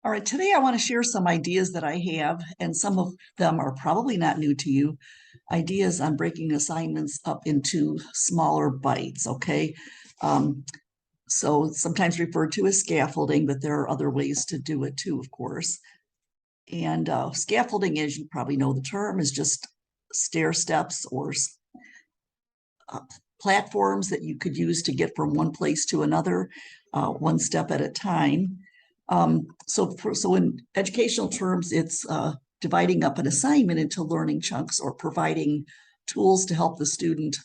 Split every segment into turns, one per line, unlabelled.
All right, today I want to share some ideas that I have, and some of them are probably not new to you. Ideas on breaking assignments up into smaller bites, okay? Um, so sometimes referred to as scaffolding, but there are other ways to do it too, of course. And scaffolding, as you probably know the term, is just stair steps or uh, platforms that you could use to get from one place to another, one step at a time. So in educational terms, it's dividing up an assignment into learning chunks or providing tools to help the student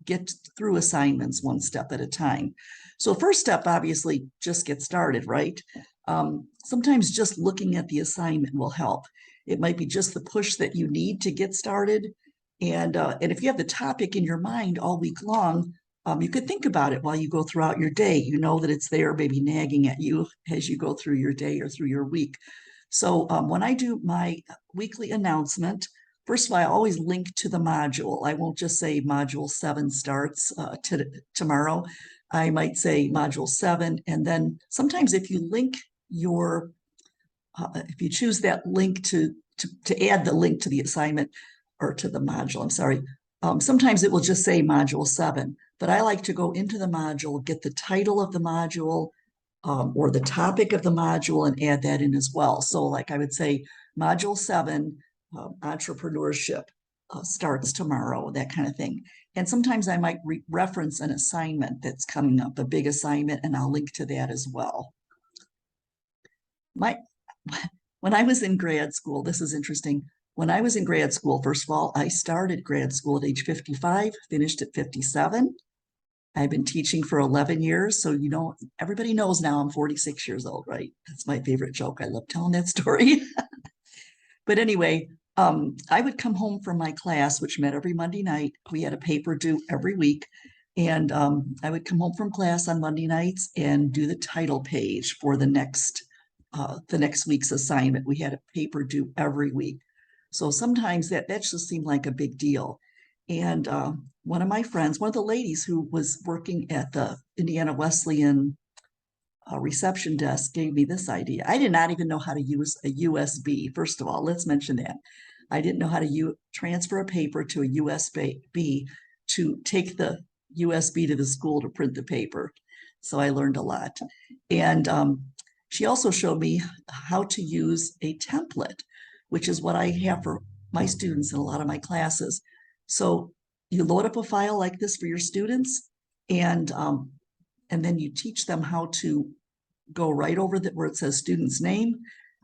get through assignments one step at a time. So first step, obviously, just get started, right? Sometimes just looking at the assignment will help. It might be just the push that you need to get started. And if you have the topic in your mind all week long, you could think about it while you go throughout your day. You know that it's there, maybe nagging at you as you go through your day or through your week. So when I do my weekly announcement, first of all, I always link to the module. I won't just say module 7 starts tomorrow. I might say module 7. And then sometimes if you link if you choose that link to add the link to the assignment, or to the module, I'm sorry. Sometimes it will just say module 7, but I like to go into the module, get the title of the module or the topic of the module and add that in as well. So like I would say module 7, entrepreneurship starts tomorrow, that kind of thing. And sometimes I might reference an assignment that's coming up, a big assignment, and I'll link to that as well. When I was in grad school, this is interesting. When I was in grad school, first of all, I started grad school at age 55, finished at 57. I've been teaching for 11 years. So, everybody knows now I'm 46 years old, right? That's my favorite joke. I love telling that story. But anyway, I would come home from my class, which met every Monday night. We had a paper due every week. And I would come home from class on Monday nights and do the title page for the next week's assignment. We had a paper due every week. So sometimes that just seemed like a big deal. And one of my friends, one of the ladies who was working at the Indiana Wesleyan reception desk, gave me this idea. I did not even know how to use a USB. First of all, let's mention that. I didn't know how to transfer a paper to a USB to take the USB to the school to print the paper. So I learned a lot. And she also showed me how to use a template, which is what I have for my students in a lot of my classes. So you load up a file like this for your students, and then you teach them how to go right over where it says student's name.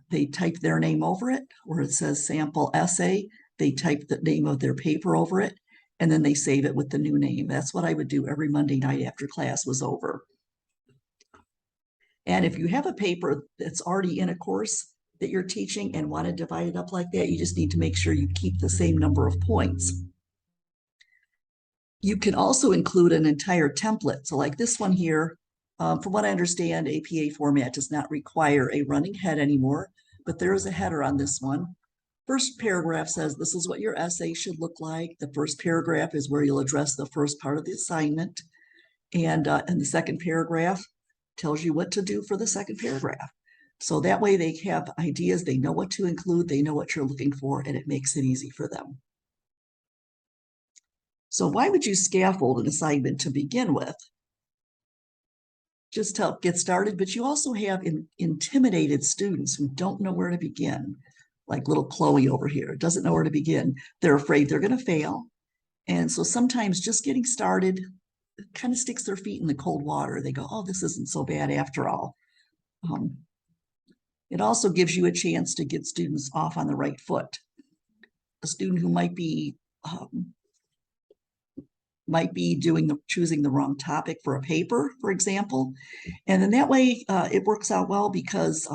They type their name over it. Where it says sample essay, they type the name of their paper over it, and then they save it with the new name. That's what I would do every Monday night after class was over. And if you have a paper that's already in a course that you're teaching and want to divide it up like that, you just need to make sure you keep the same number of points. You can also include an entire template. So like this one here, from what I understand, APA format does not require a running head anymore, but there is a header on this one. First paragraph says, this is what your essay should look like. The first paragraph is where you'll address the first part of the assignment. And the second paragraph tells you what to do for the second paragraph. So that way they have ideas, they know what to include, they know what you're looking for, and it makes it easy for them. So why would you scaffold an assignment to begin with? Just to help get started, but you also have intimidated students who don't know where to begin, like little Chloe over here, doesn't know where to begin. They're afraid they're going to fail. And so sometimes just getting started kind of sticks their feet in the cold water. They go, oh, this isn't so bad after all. It also gives you a chance to get students off on the right foot. A student who might be choosing the wrong topic for a paper, for example. And then that way it works out well because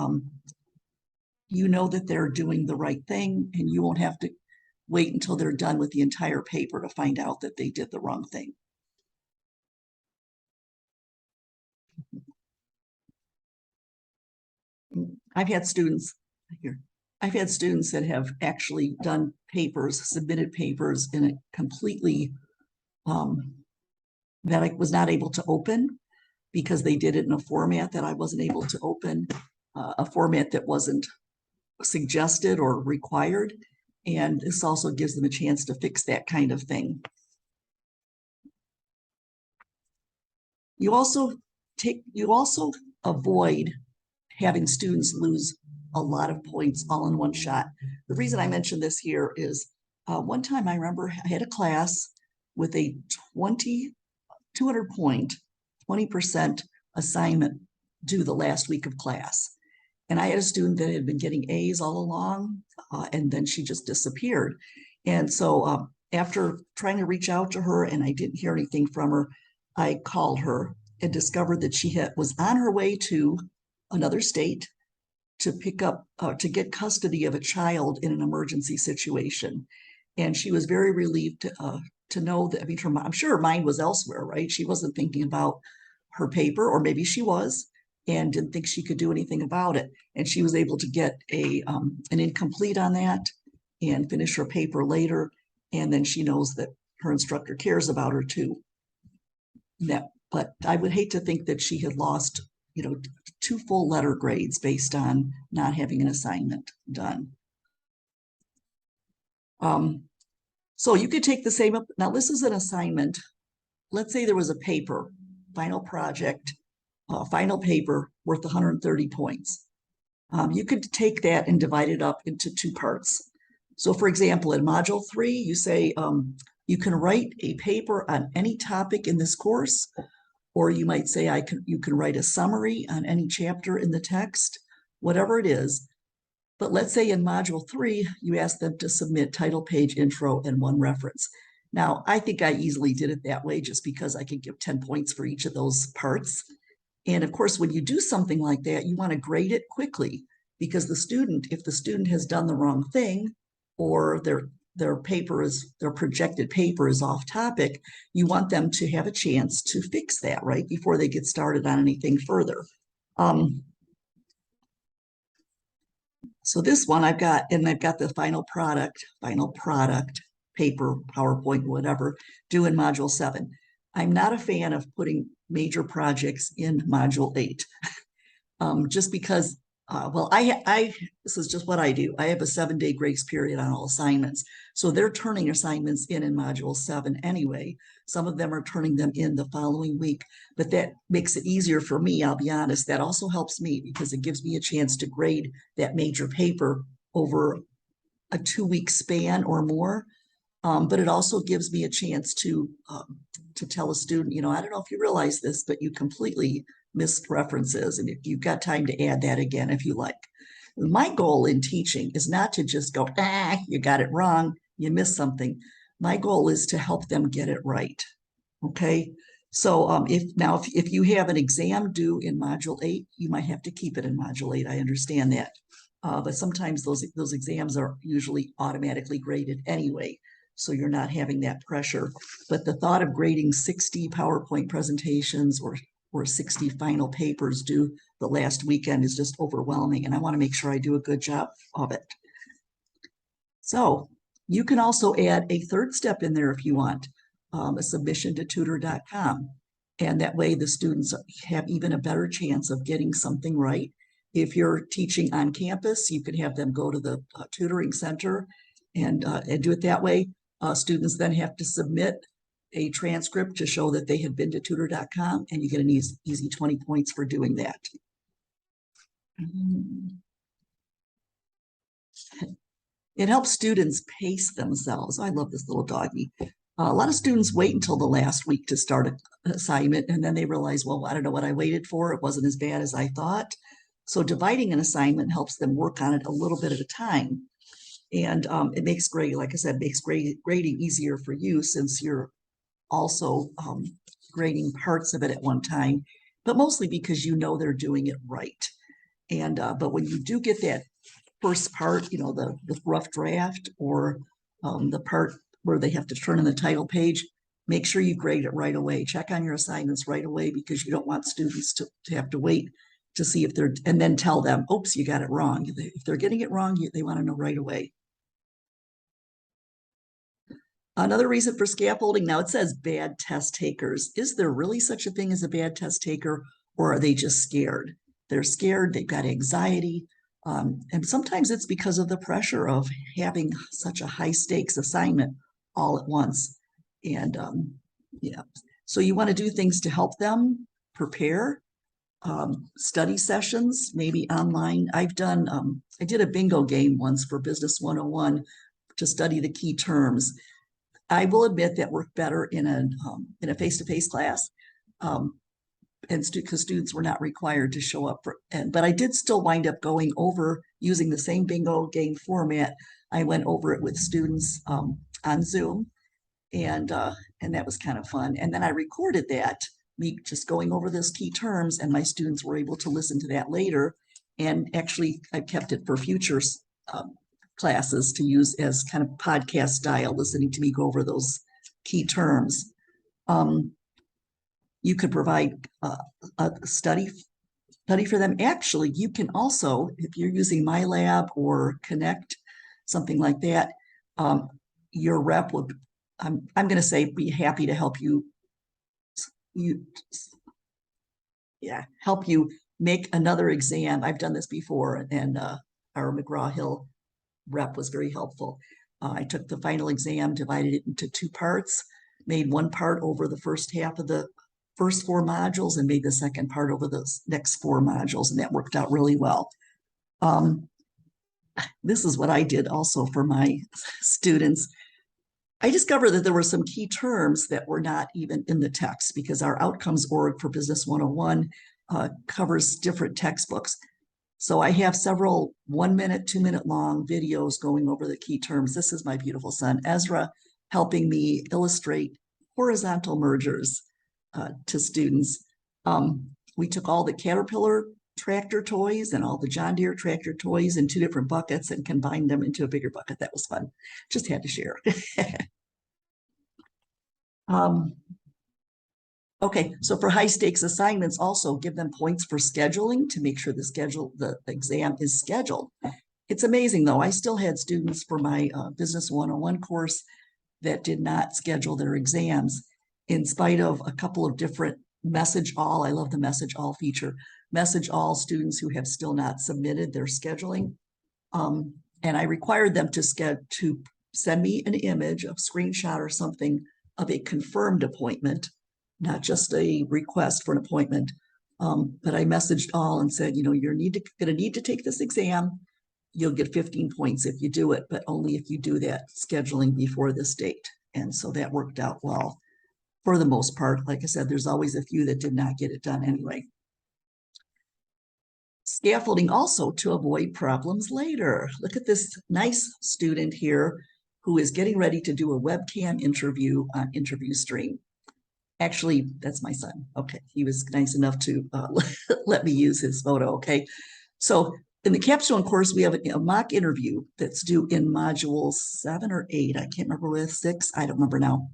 you know that they're doing the right thing and you won't have to wait until they're done with the entire paper to find out that they did the wrong thing. I've had students that have actually done papers, submitted papers in a completely that I was not able to open because they did it in a format that I wasn't able to open. a format that wasn't suggested or required. And this also gives them a chance to fix that kind of thing. You also avoid having students lose a lot of points all in one shot. The reason I mention this here is one time I remember I had a class with a 200 point, 20% assignment due the last week of class. And I had a student that had been getting A's all along, and then she just disappeared. And so after trying to reach out to her and I didn't hear anything from her, I called her and discovered that she was on her way to another state to pick up, to get custody of a child in an emergency situation. And she was very relieved to know that, I mean, I'm sure her mind was elsewhere, right? She wasn't thinking about her paper, or maybe she was, and didn't think she could do anything about it. And she was able to get an incomplete on that and finish her paper later. And then she knows that her instructor cares about her too. But I would hate to think that she had lost, 2 full letter grades based on not having an assignment done. So you could take the same up. Now, this is an assignment. Let's say there was a paper, final project, final paper worth 130 points. You could take that and divide it up into 2 parts. So for example, in module 3, you say you can write a paper on any topic in this course, or you might say you can write a summary on any chapter in the text, whatever it is. But let's say in module 3, you ask them to submit title, page, intro, and 1 reference. Now, I think I easily did it that way just because I could give 10 points for each of those parts. And of course, when you do something like that, you want to grade it quickly, because if the student has done the wrong thing, or their projected paper is off topic, you want them to have a chance to fix that, right, before they get started on anything further. So this one I've got the final product paper, PowerPoint, whatever, due in module 7. I'm not a fan of putting major projects in module 8, just because, this is just what I do. I have a 7-day grace period on all assignments. So they're turning assignments in module 7 anyway. Some of them are turning them in the following week, but that makes it easier for me. I'll be honest. That also helps me because it gives me a chance to grade that major paper over a 2-week span or more. But it also gives me a chance to tell a student, I don't know if you realize this, but you completely missed references, and if you've got time to add that again if you like. My goal in teaching is not to just go, you got it wrong, you missed something. My goal is to help them get it right. Okay. So if you have an exam due in module 8, you might have to keep it in module 8. I understand that. But sometimes those exams are usually automatically graded anyway, so you're not having that pressure. But the thought of grading 60 PowerPoint presentations or 60 final papers due the last weekend is just overwhelming, and I want to make sure I do a good job of it. So you can also add a 3rd step in there if you want, a submission to tutor.com. And that way the students have even a better chance of getting something right. If you're teaching on campus, you could have them go to the tutoring center and do it that way. Students then have to submit a transcript to show that they had been to tutor.com, and you get an easy 20 points for doing that. It helps students pace themselves. I love this little doggy. A lot of students wait until the last week to start an assignment, and then they realize, well, I don't know what I waited for. It wasn't as bad as I thought. So dividing an assignment helps them work on it a little bit at a time. And it makes grading, like I said, makes grading easier for you, since you're also grading parts of it at one time, but mostly because they're doing it right. And but when you do get that first part, the rough draft, or the part where they have to turn in the title page, make sure you grade it right away. Check on your assignments right away, because you don't want students to have to wait to see if and then tell them, oops, you got it wrong. If they're getting it wrong, they want to know right away. Another reason for scaffolding, now it says bad test takers. Is there really such a thing as a bad test taker, or are they just scared? they're scared, they've got anxiety. And sometimes it's because of the pressure of having such a high stakes assignment all at once. And yeah, so you want to do things to help them prepare. Study sessions, maybe online. I did a bingo game once for Business 101 to study the key terms. I will admit that worked better in a face-to-face class. And because students were not required to show up but I did still wind up going over using the same bingo game format. I went over it with students on Zoom, and that was kind of fun. And then I recorded that, me just going over those key terms, and my students were able to listen to that later. And actually, I kept it for future classes to use as kind of podcast style, listening to me go over those key terms. You could provide a study for them. Actually, you can also, if you're using MyLab or Connect, something like that, your rep would, I'm going to say, be happy to help help you make another exam. I've done this before, and our McGraw-Hill rep was very helpful. I took the final exam, divided it into 2 parts, made one part over the first half of the first 4 modules, and made the second part over the next 4 modules, and that worked out really well. This is what I did also for my students. I discovered that there were some key terms that were not even in the text, because our outcomes org for Business 101 covers different textbooks. So I have several 1-minute, 2-minute long videos going over the key terms. This is my beautiful son, Ezra, helping me illustrate horizontal mergers to students. We took all the Caterpillar tractor toys and all the John Deere tractor toys in 2 different buckets and combined them into a bigger bucket. That was fun. Just had to share. Okay, so for high stakes assignments, also give them points for scheduling to make sure the exam is scheduled. It's amazing though, I still had students for my Business 101 course that did not schedule their exams, in spite of a couple of different message all. I love the message all feature. Message all students who have still not submitted their scheduling. And I required them to send me an image, a screenshot or something of a confirmed appointment, not just a request for an appointment. But I messaged all and said, you're going to need to take this exam. You'll get 15 points if you do it, but only if you do that scheduling before this date. And so that worked out well for the most part. Like I said, there's always a few that did not get it done anyway. Scaffolding also to avoid problems later. Look at this nice student here who is getting ready to do a webcam interview on InterviewStream. Actually, that's my son. Okay, he was nice enough to let me use his photo. Okay, so in the capstone course, we have a mock interview that's due in module 7 or 8. I can't remember with 6. I don't remember now.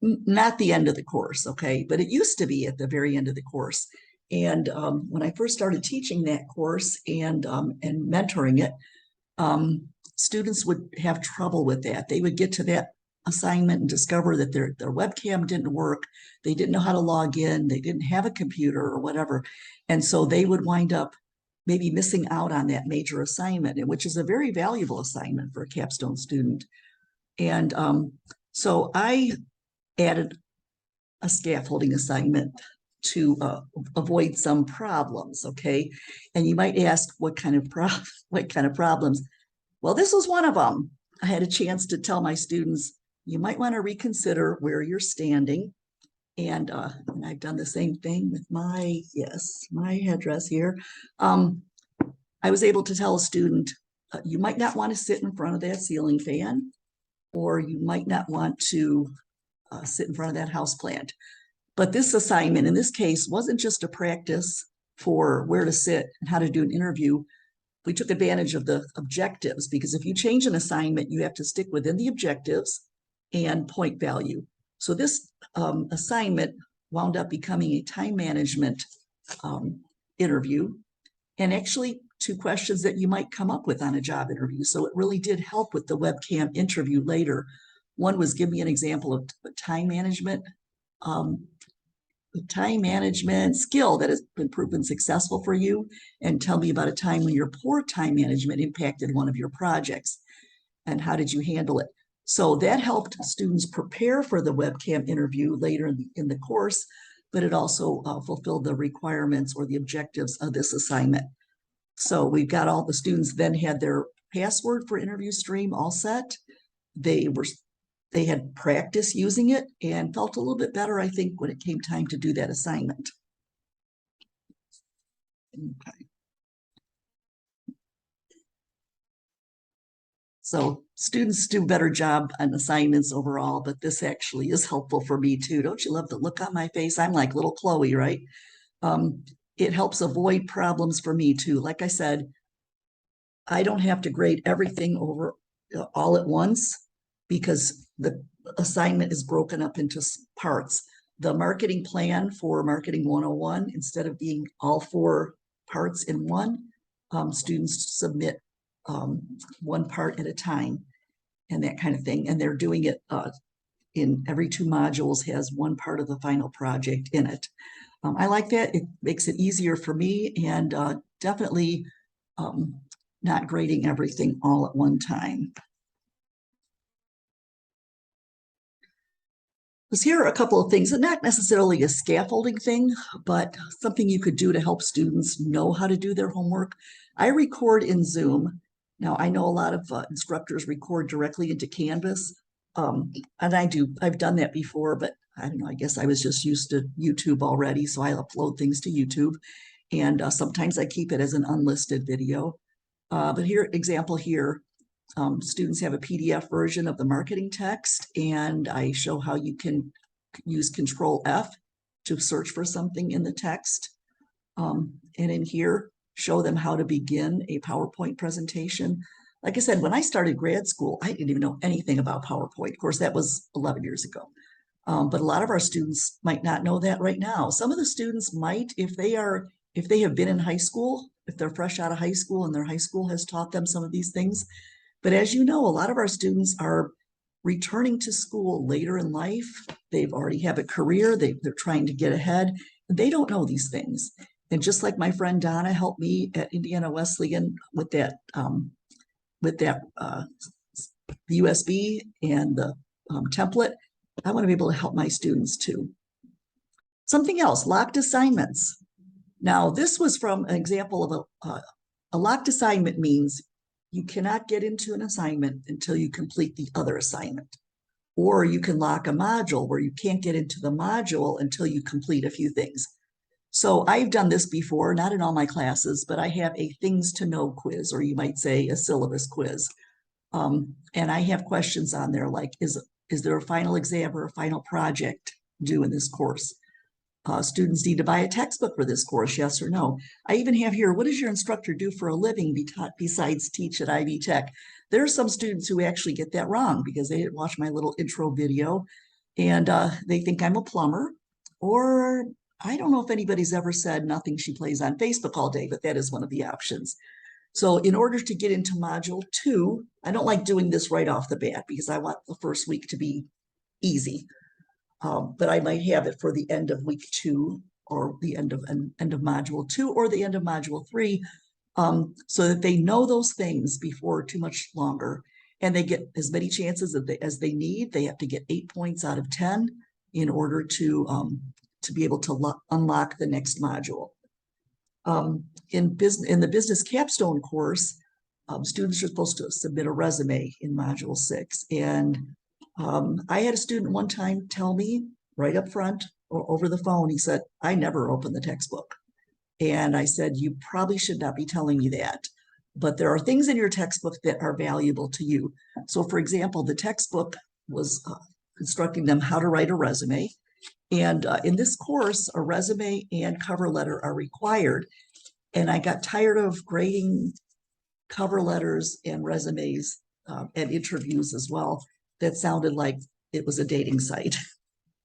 Not the end of the course, okay, but it used to be at the very end of the course. And when I first started teaching that course and mentoring it, students would have trouble with that. They would get to that assignment and discover that their webcam didn't work. They didn't know how to log in. They didn't have a computer or whatever. And so they would wind up maybe missing out on that major assignment, which is a very valuable assignment for a capstone student. And so I added a scaffolding assignment to avoid some problems, okay? And you might ask, what kind of problems? Well, this was one of them. I had a chance to tell my students, you might want to reconsider where you're standing. And I've done the same thing with my headdress here. I was able to tell a student, you might not want to sit in front of that ceiling fan, or you might not want to sit in front of that houseplant. But this assignment in this case wasn't just a practice for where to sit and how to do an interview. We took advantage of the objectives, because if you change an assignment, you have to stick within the objectives and point value. So this assignment wound up becoming a time management interview, and actually 2 questions that you might come up with on a job interview. So it really did help with the webcam interview later. One was, give me an example of time management time management skill that has been proven successful for you, and tell me about a time when your poor time management impacted one of your projects, and how did you handle it? So that helped students prepare for the webcam interview later in the course, but it also fulfilled the requirements or the objectives of this assignment. So we've got all the students then had their password for interview stream all set. They had practice using it and felt a little bit better, I think, when it came time to do that assignment. Okay. So students do a better job on assignments overall, but this actually is helpful for me too. Don't you love the look on my face? I'm like little Chloe, right? It helps avoid problems for me too. Like I said, I don't have to grade everything over all at once because the assignment is broken up into parts. The marketing plan for Marketing 101, instead of being all 4 parts in one, students submit one part at a time and that kind of thing. And they're doing it in every 2 modules has one part of the final project in it. I like that. It makes it easier for me, and definitely not grading everything all at one time. Because here are a couple of things, and not necessarily a scaffolding thing, but something you could do to help students know how to do their homework. I record in Zoom. Now, I know a lot of instructors record directly into Canvas, and I've done that before, but I don't know, I guess I was just used to YouTube already, so I upload things to YouTube, and sometimes I keep it as an unlisted video. But here, example here, students have a PDF version of the marketing text, and I show how you can use Control F to search for something in the text. And in here, show them how to begin a PowerPoint presentation. Like I said, when I started grad school, I didn't even know anything about PowerPoint. Of course, that was 11 years ago. But a lot of our students might not know that right now. Some of the students might, if they have been in high school, if they're fresh out of high school and their high school has taught them some of these things. But as you know, a lot of our students are returning to school later in life. They've already have a career. They're trying to get ahead. And they don't know these things. And just like my friend Donna helped me at Indiana Wesleyan with that the USB and the template, I want to be able to help my students too. Something else, locked assignments. Now, this was from an example of a locked assignment means you cannot get into an assignment until you complete the other assignment. Or you can lock a module where you can't get into the module until you complete a few things. So I've done this before, not in all my classes, but I have a things to know quiz, or you might say a syllabus quiz. And I have questions on there like, is there a final exam or a final project due in this course? Students need to buy a textbook for this course, yes or no? I even have here, what does your instructor do for a living besides teach at Ivy Tech? There are some students who actually get that wrong because they didn't watch my little intro video, and they think I'm a plumber, or I don't know if anybody's ever said nothing, she plays on Facebook all day, but that is one of the options. So in order to get into module 2, I don't like doing this right off the bat because I want the first week to be easy. But I might have it for the end of week 2 or the end of module 2 or the end of module 3, so that they know those things before too much longer, and they get as many chances as they need. They have to get 8 points out of 10 in order to be able to unlock the next module. In the business capstone course, students are supposed to submit a resume in module 6, and I had a student one time tell me right up front or over the phone, he said, I never opened the textbook. And I said, you probably should not be telling me that, but there are things in your textbook that are valuable to you. So for example, the textbook was instructing them how to write a resume. And in this course, a resume and cover letter are required. And I got tired of grading cover letters and resumes and interviews as well. That sounded like it was a dating site.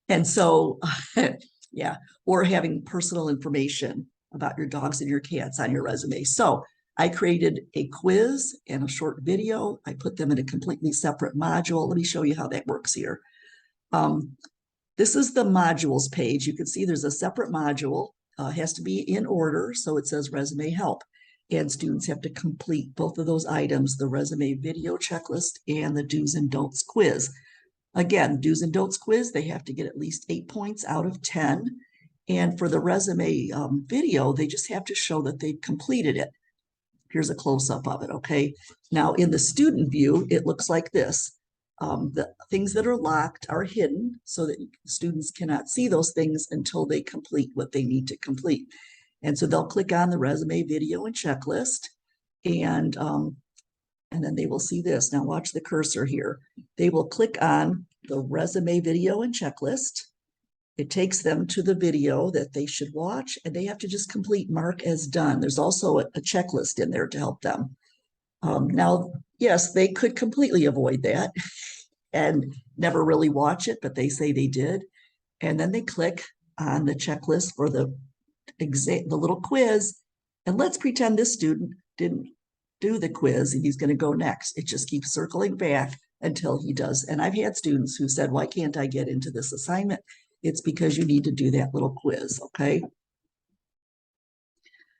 And so, yeah, or having personal information about your dogs and your cats on your resume. So I created a quiz and a short video. I put them in a completely separate module. Let me show you how that works here. This is the modules page. You can see there's a separate module, has to be in order. So it says resume help. And students have to complete both of those items, the resume video checklist and the do's and don'ts quiz. Again, do's and don'ts quiz, they have to get at least 8 points out of 10. And for the resume video, they just have to show that they've completed it. Here's a close-up of it, okay? Now, in the student view, it looks like this. The things that are locked are hidden so that students cannot see those things until they complete what they need to complete. And so they'll click on the resume, video, and checklist, and then they will see this. Now watch the cursor here. They will click on the resume, video, and checklist. It takes them to the video that they should watch, and they have to just complete mark as done. There's also a checklist in there to help them. Now, yes, they could completely avoid that and never really watch it, but they say they did. And then they click on the checklist for the little quiz. And let's pretend this student didn't do the quiz and he's going to go next. It just keeps circling back until he does. And I've had students who said, why can't I get into this assignment? It's because you need to do that little quiz, okay?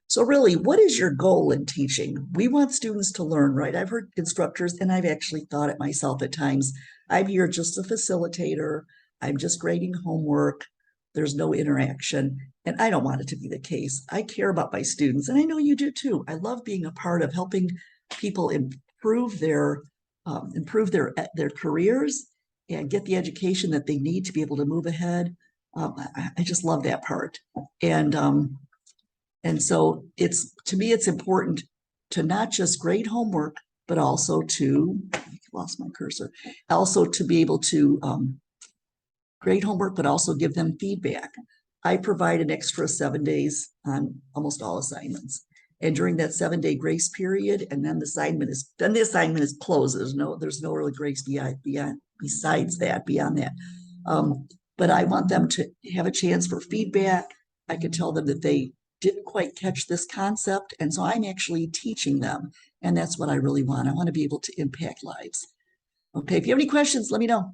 So really, what is your goal in teaching? We want students to learn, right? I've heard instructors, and I've actually thought it myself at times, I'm here just a facilitator. I'm just grading homework. There's no interaction. And I don't want it to be the case. I care about my students, and I know you do too. I love being a part of helping people improve their careers and get the education that they need to be able to move ahead. I just love that part. And so to me, it's important to not just grade homework, but also to, I lost my cursor, also to be able to grade homework, but also give them feedback. I provide an extra 7 days on almost all assignments. And during that 7-day grace period, and then the assignment is closed. There's no really grace beyond that. But I want them to have a chance for feedback. I could tell them that they didn't quite catch this concept. And so I'm actually teaching them. And that's what I really want. I want to be able to impact lives. Okay, if you have any questions, let me know.